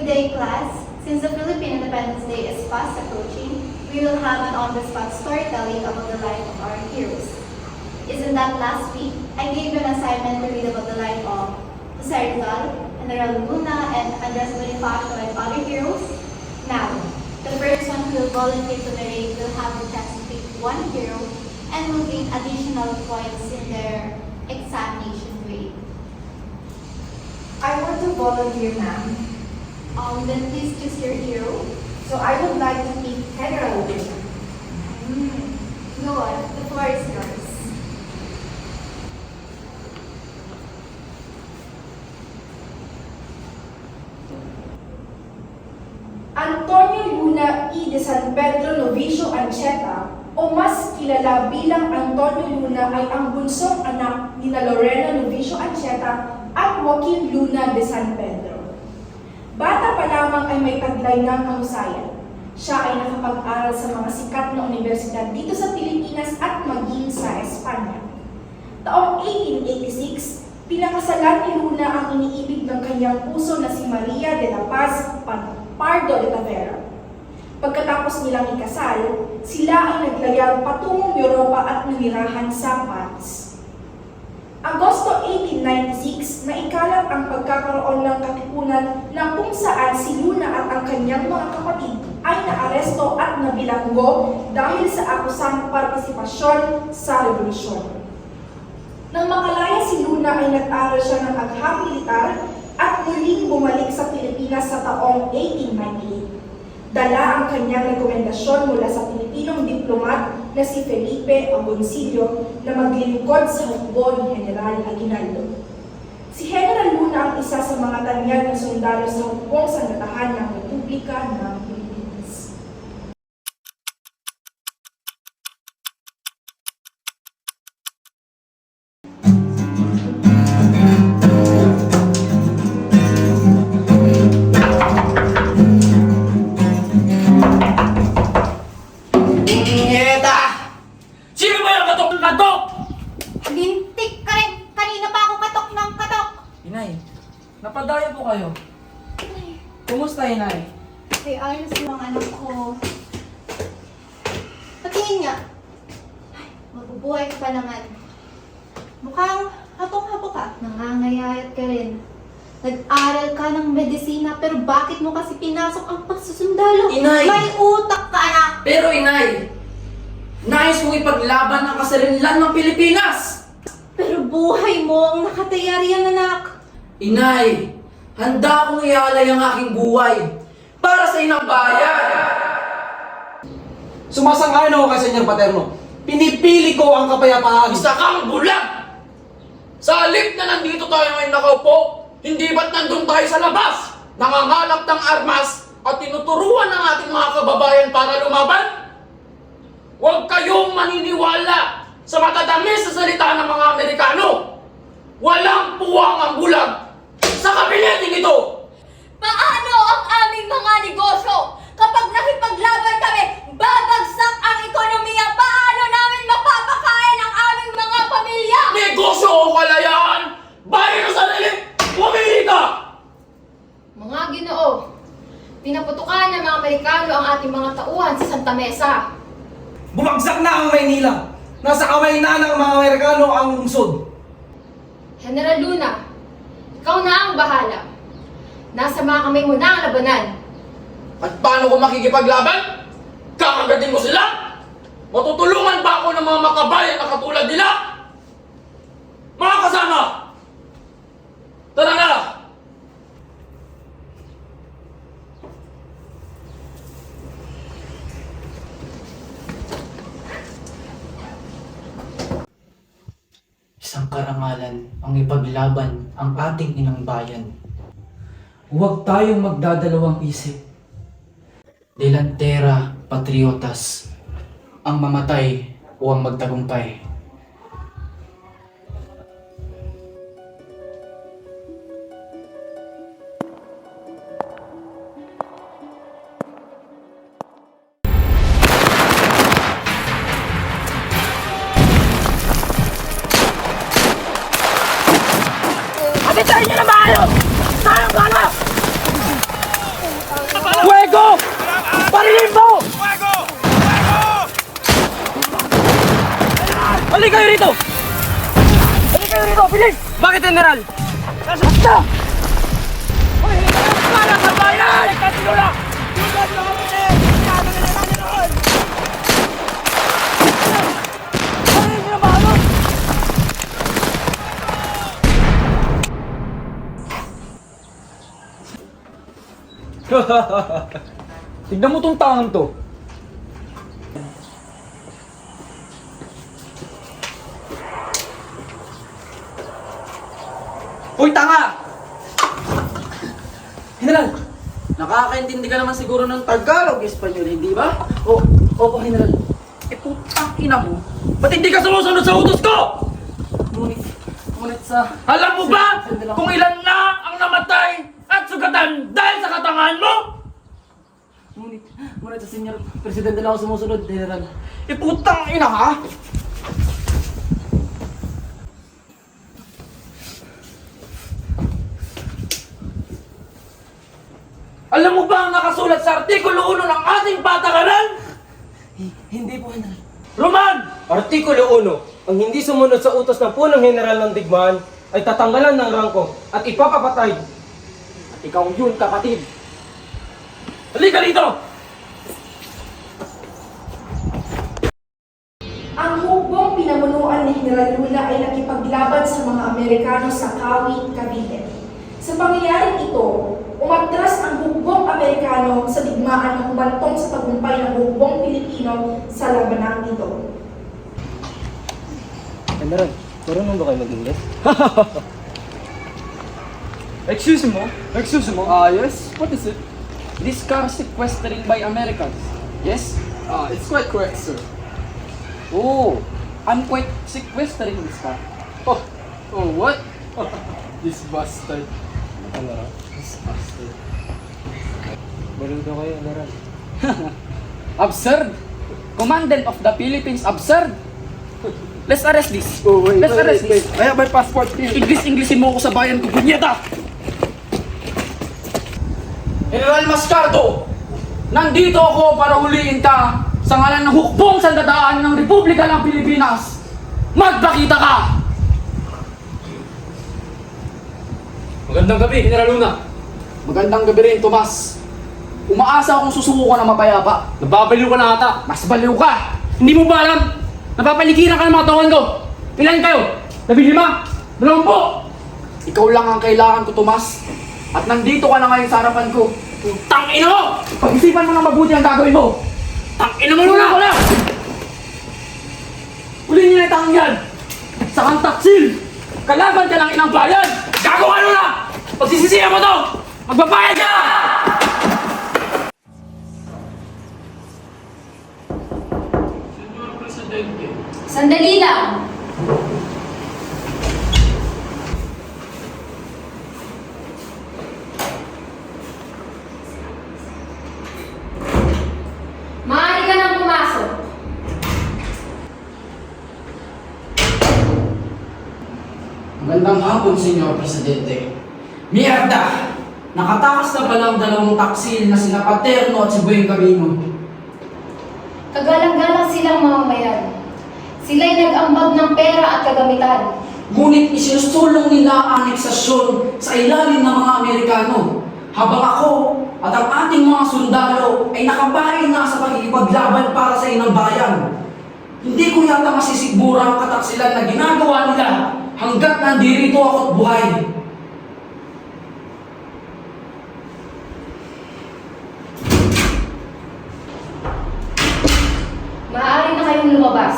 day, class. Since the Philippine Independence Day is fast approaching, we will have an on-the-spot storytelling about the life of our heroes. Isn't that last week, I gave you an assignment to read about the life of Jose Rizal, General Luna, and Andres Bonifacio and other heroes? Now, the first one who will volunteer to narrate will have the chance to pick one hero and will gain additional points in their examination grade. I want to volunteer, ma'am. Then please choose your hero. So I would like to pick General Luna. Go on, the floor is yours. Antonio Luna y de San Pedro Novicio Ancheta, o mas kilala bilang Antonio Luna, ay ang bunsong anak ni Lorena Novicio Ancheta at Joaquin Luna de San Pedro. Bata pa lamang ay may taglay ng kahusayan. Siya ay nakapag-aral sa mga sikat na universidad dito sa Pilipinas at maging sa Espanya. Taong 1886, pinakasalan ni Luna ang iniibig ng kanyang puso na si Maria de la Paz Pardo de Tavera. Pagkatapos nilang ikasal, sila ay naglayag patungong Europa at nanirahan sa Paris. Agosto 1896, naikalat ang pagkakaroon ng katipunan na kung saan si Luna at ang kanyang mga kapatid ay naaresto at nabilanggo dahil sa akusang partisipasyon sa revolusyon. Nang makalaya si Luna ay nag-aral siya ng agham militar at muling bumalik sa Pilipinas sa taong 1898. Dala ang kanyang rekomendasyon mula sa Pilipinong diplomat na si Felipe Agoncillo na maglilingkod sa hukbo ni General Aguinaldo. Si General Luna ang isa sa mga tanyag na sundalo sa hukbong sanggatahan ng Republika ng Pilipinas. Lintik ka rin! Kanina pa ako katok ng katok! Inay, napadayo po kayo. Kumusta, Inay? Ay, ayos yung anak ko. Patingin nga. Ay, mabubuhay ka pa naman. Mukhang hatong-hato ka. Nangangayayat ka rin. Nag-aral ka ng medisina, pero bakit mo kasi pinasok ang pagsusundalo? Inay! May utak ka, anak! Pero, Inay, nais mong ipaglaban ang kasarinlan ng Pilipinas! Pero buhay mo ang nakatayarian, anak! Inay, handa akong ialay ang aking buhay para sa inang bayan! Sumasang-ayon ako kay Senyor Paterno. Pinipili ko ang kapayapaan. Isa kang bulag! Sa halip na nandito tayo ngayon nakaupo, hindi ba't nandun tayo sa labas? Nangangalap ng armas at tinuturuan ng ating mga kababayan para lumaban? Huwag kayong maniniwala sa matatamis na salita ng mga Amerikano. Walang puwang ang bulag sa kabineting ito! Paano ang aming mga negosyo? Kapag nakipaglaban kami, babagsak ang ekonomiya. Paano namin mapapakain ang aming mga pamilya? Negosyo o kalayaan! Bayan ng sarili! Pumili ka! Mga Ginoo, pinaputukan ng mga Amerikano ang ating mga tauhan sa Santa Mesa. Bumagsak na ang Maynila. Nasa kamay na ng mga Amerikano ang lungsod. General Luna, ikaw na ang bahala. Nasa mga kamay mo na ang labanan. At paano ko makikipaglaban? Kakagatin mo sila? Matutulungan ba ako ng mga makabayan na katulad nila? Mga kasama! Tara na! Isang karangalan ang ipaglaban ang ating inang bayan. Huwag tayong magdadalawang isip. Delantera, patriotas, ang mamatay o ang magtagumpay. Abitahin niyo na maayo! Tayong gana! Parilin mo! Halika kayo rito! Halika kayo rito, bilis! Bakit, General? Basta! Hoy, para sa bayan! Kasinula! Tignan mo tong tangang to. Uy, tanga! General, nakakaintindi ka naman siguro ng Tagalog, Espanyol, hindi ba? Opo, General. Putang ina mo. Ba't hindi ka sumusunod sa utos ko? Ngunit sa... Alam mo ba kung ilan na ang namatay at sugatan dahil sa katangahan mo? Ngunit sa Senyor Presidente lang ako sumusunod, General. Putang ina ha? Alam mo ba ang nakasulat sa Artikulo 1 ng ating patakaran? Hindi po, General. Roman! Artikulo 1. Ang hindi sumunod sa utos ng punong general ng digmaan ay tatanggalan ng rangko at ipapapatay. At ikaw yun, kapatid. Halika dito! Ang hukbong pinamunuan ni General Luna ay nakipaglaban sa mga Amerikano sa Kawi, Cavite. Sa pangyayaring ito, umatras ang hukbong Amerikano sa digmaan na humantong sa tagumpay ng hukbong Pilipino sa labanang ito. General, marunong ba kayo mag-English? Excuse mo? Yes? What is it? This car sequestering by Americans. Yes? It's quite correct, sir. Oh, I'm quite sequestering this car. Oh, what? This bastard. This bastard. Marunong ba kayo, General? Absurd! Commandant of the Philippines, absurd! Let's arrest this. Oh, wait, Let's arrest this. I have my passport here. English-Englishin mo ako sa bayan ko, punyeta! General Mascardo, nandito ako para huliin ka sa ngalan ng hukbong sandadaan ng Republika ng Pilipinas. Magpakita ka! Magandang gabi, General Luna. Magandang gabi rin, Tomas. Umaasa akong susuko ka na mapayapa. Nababaliw ka na ata. Mas baliw ka! Hindi mo ba alam? Napapaligiran ka ng mga tawan ko. Ilan kayo? 15? 20? Ikaw lang ang kailangan ko, Tomas. At nandito ka na ngayon sa harapan ko. Tangina mo! Pag-isipan mo ng mabuti ang gagawin mo. Tangina mo muna ako na! Uli niyo na itang yan! Sa kang taksil! Kalaban ka ng inang bayan! Gagawa nyo na! Pagsisisihan mo to! Magbabayad ka! Senyor Presidente. Sandali lang! Maaari ka nang pumasok. Magandang hapon, Senyor Presidente. Mierda! Nakatakas na pala ang dalawang taksil na sina Paterno at si Bueng Camino. Kagalang-galang silang mamamayan. Sila'y nag-ambag ng pera at kagamitan. Ngunit isinusulong nila ang aneksasyon sa ilalim ng mga Amerikano. Habang ako at ang ating mga sundalo ay nakabahin na sa pagkikipaglaban para sa inang bayan. Hindi ko yata masisigura ang kataksilan na ginagawa nila hanggat nandirito ako't buhay. Maaari na kayong lumabas.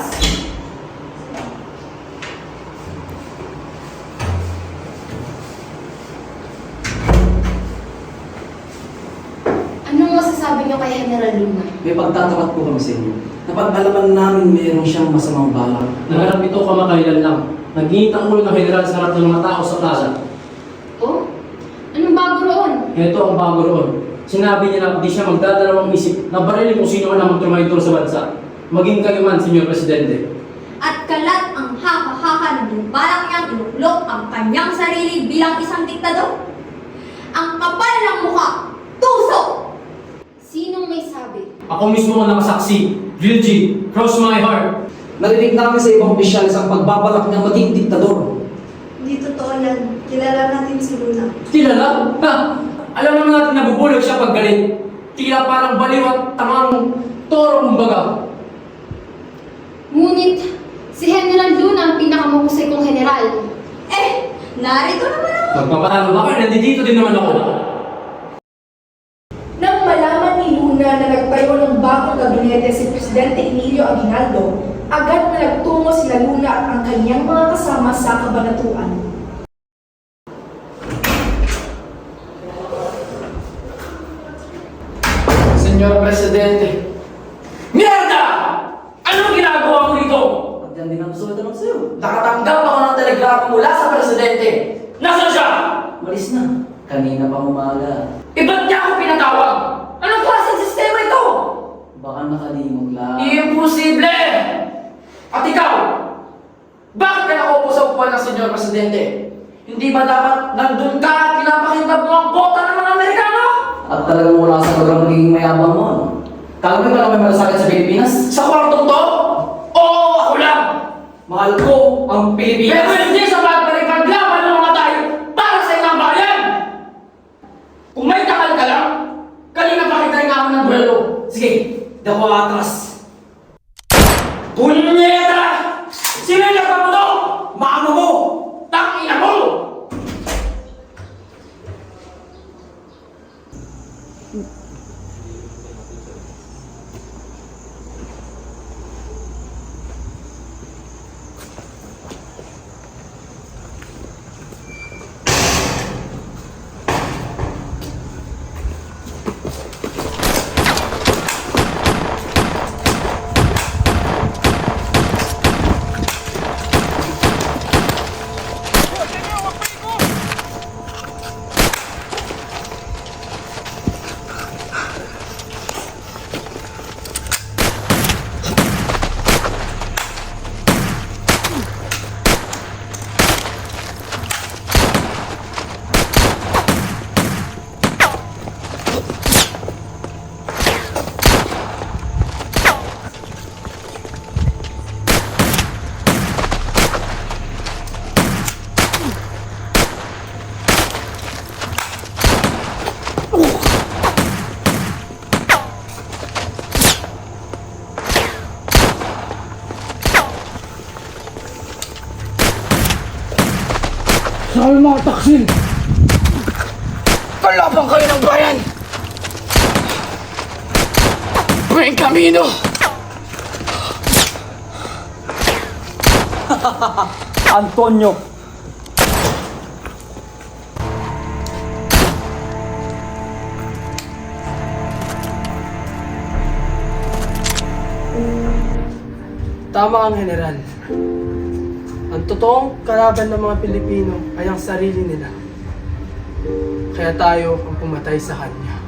Anong masasabi niyo kay General Luna? May pagtatapat po kami sa inyo. Napag-alaman namin mayroon siyang masamang balak. Naganap ito kamakailan lang. Nag-iit ang ulo ng general sa harap ng mga tao sa plaza. Oh? Anong bago roon? Ito ang bago roon. Sinabi niya na hindi siya magdadalawang isip na barilin kung sino man ang magtrumaitor sa bansa. Maging kayo man, Senyor Presidente. At kalat ang haka-haka ng balak niyang inuklok ang kanyang sarili bilang isang diktador. Ang kapal ng mukha, tuso! Sinong may sabi? Ako mismo ang nakasaksi. Virgie, cross my heart. Narinig namin sa ibang opisyalis ang pagbabalak ng maging diktador. Hindi totoo yan. Kilala natin si Luna. Kilala? Ha? Alam naman natin nabubulog siya pag galit. Tila parang baliw at tamang toro kumbaga. Ngunit, si General Luna ang pinakamahusay kong general. Narito naman ako. Magpapaano ba kayo? Nandito din naman ako. Nang malaman ni Luna na nagtayo ng bagong gabinete si Presidente Emilio Aguinaldo, agad na nagtungo sila Luna at ang kanyang mga kasama sa kabanatuan. Senyor Presidente. Mierda! Anong ginagawa mo dito? At yan din ang gusto ko tanong sa'yo. Nakatanggap ako ng telegrama mula sa Presidente. Nasaan siya? Malis na. Kanina pa umaga. Ba't niya ako pinatawag? Anong klaseng sistema ito? Baka nakalimog lang. Imposible! At ikaw, bakit ka nakaupo sa upuan ng Senyor Presidente? Hindi ba dapat nandun ka at pinapakinggan mo ang bota ng mga Amerikano? At talagang wala sa sobrang magiging mayabang mo. Kala mo may malasakit sa Pilipinas? Sa kwartong to? Oo, ako lang! Mahal ko ang Pilipinas. Pero hindi sapat para ipaglaban ng mga tayo para sa ibang bayan! Kung may takal ka lang, kanina pa kita nga ako ng duelo. Sige, di ako atras. Punyeta! Sino yung nagpa mo to? Maamo mo! Tangina mo! Saan mga taksil? Kalaban kayo ng bayan! Buen camino! Antonio. Tama ang general. Ang totoong kalaban ng mga Pilipino ay ang sarili nila. Kaya tayo ang pumatay sa kanya.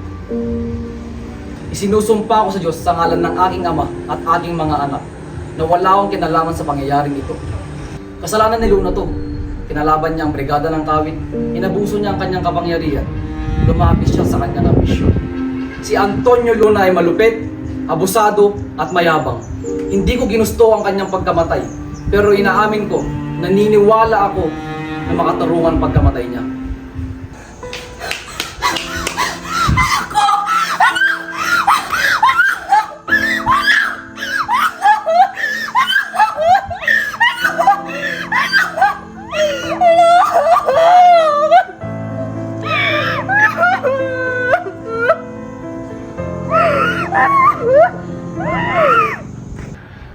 Isinusumpa ko sa Diyos sa ngalan ng aking ama at aking mga anak na wala akong kinalaman sa pangyayaring ito. Kasalanan ni Luna to. Kinalaban niya ang brigada ng kawit, inabuso niya ang kanyang kapangyarihan, lumapis siya sa kanyang ambisyon. Si Antonio Luna ay malupit, abusado at mayabang. Hindi ko ginusto ang kanyang pagkamatay, pero inaamin ko, naniniwala ako na makatarungan pagkamatay niya.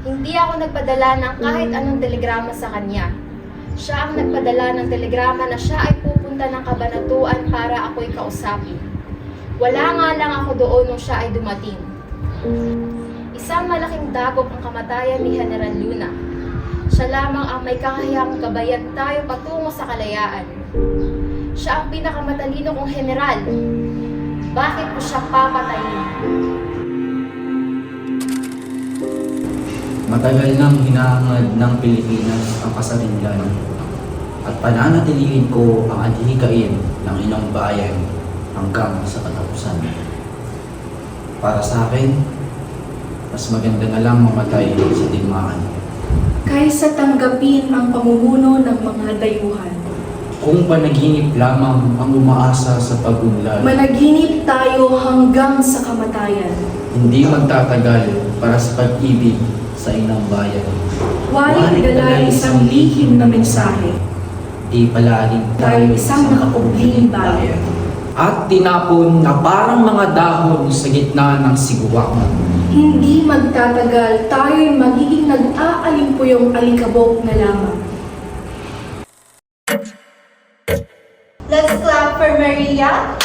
Hindi ako nagpadala ng kahit anong telegrama sa kanya. Siya ang nagpadala ng telegrama na siya ay pupunta ng kabanatuan para ako'y kausapin. Wala nga lang ako doon nung siya ay dumating. Isang malaking dagok ang kamatayan ni General Luna. Siya lamang ang may kakayahang gabayan tayo patungo sa kalayaan. Siya ang pinakamatalino kong general. Bakit ko siya papatayin? Matagal nang hinahangad ng Pilipinas ang kasarinlan at pananatilihin ko ang adhikain ng inang bayan hanggang sa katapusan. Para sa akin, mas maganda na lang mamatay sa digmaan. Kaysa tanggapin ang pamumuno ng mga dayuhan. Kung panaginip lamang ang umaasa sa pag-unlad, Managinip tayo hanggang sa kamatayan. hindi magtatagal para sa pag-ibig sa inang bayan. Waring dala isang lihim na mensahe. Di palaging Tayo isang nakapugling bayan. At tinapon na parang mga dahon sa gitna ng sigurakan. Hindi magtatagal, tayo'y magiging nag-aalimpuyong alikabok na lamang. Let's clap for Maria.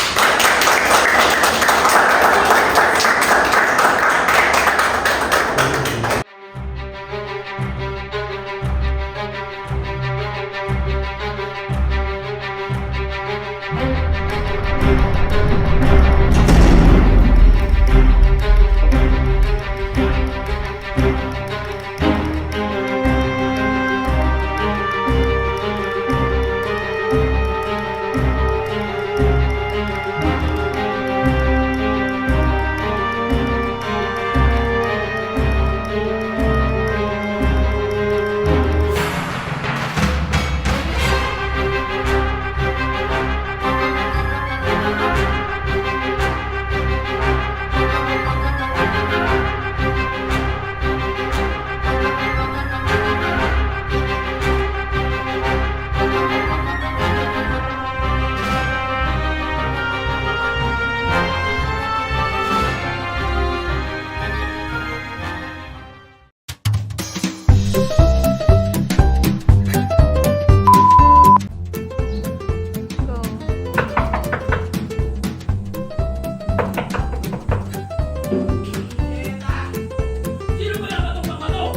Sino ba yung katok ng katok?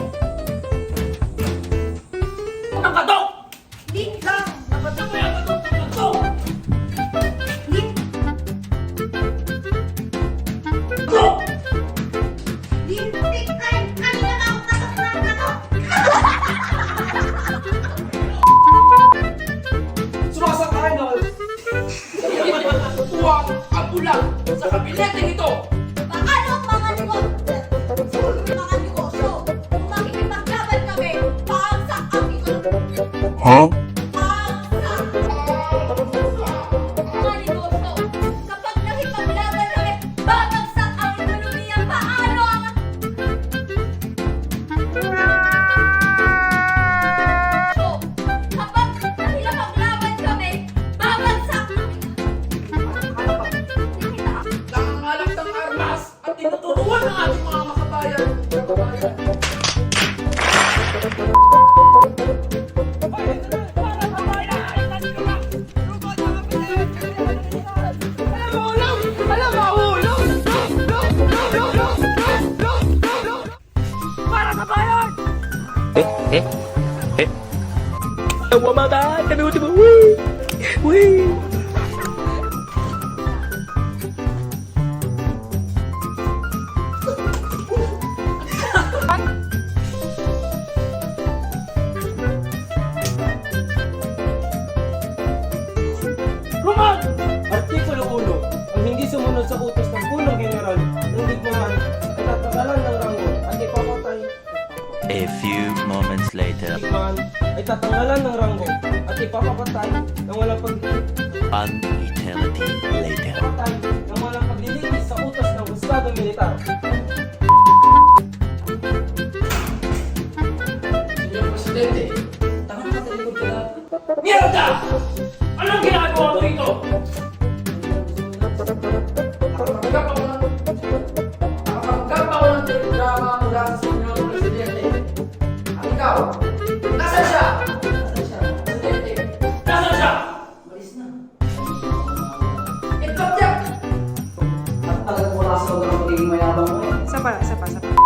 Ang katok! Lin lang! Sino ba yung katok ng katok? Lin! Katok! Lin! Kanina ba ako katok na katok? Sumasakay na! Tuwang ang bulag sa kabineteng ito! Paano ang mga negosyo? Mga negosyo? Kung makikipaglaban kami, paagsak ang ekonomiya. Paagsak! Mga negosyo, kapag nakipaglaban kami, babagsak ang ekonomiya. Paano ang... Kapag nakipaglaban kami, babagsak ang Nangangalap ng armas at tinuturuan ng ating mga makabayan. Roman! Artikulo 1. Ang hindi sumunod sa utos ng punong general ng digmaan ay tatanggalan ng ranggo at ipapatay. A few moments later, Digmaan ay tatanggalan ng ranggo at ipapapatay ng walang an eternity later. ng walang paglilitis sa utos ng husgado militar. Senyor Presidente, tangan ka talikod ka lang. Mierda! Anong ginagawa mo dito? Nakapanggap ako ng telegrama mula sa Senyor Presidente. At ikaw, nasaan siya? Presidente, Nasaan siya? malis na. At talagang wala sa lugar ng pagiging mayabang mo eh. Sapa.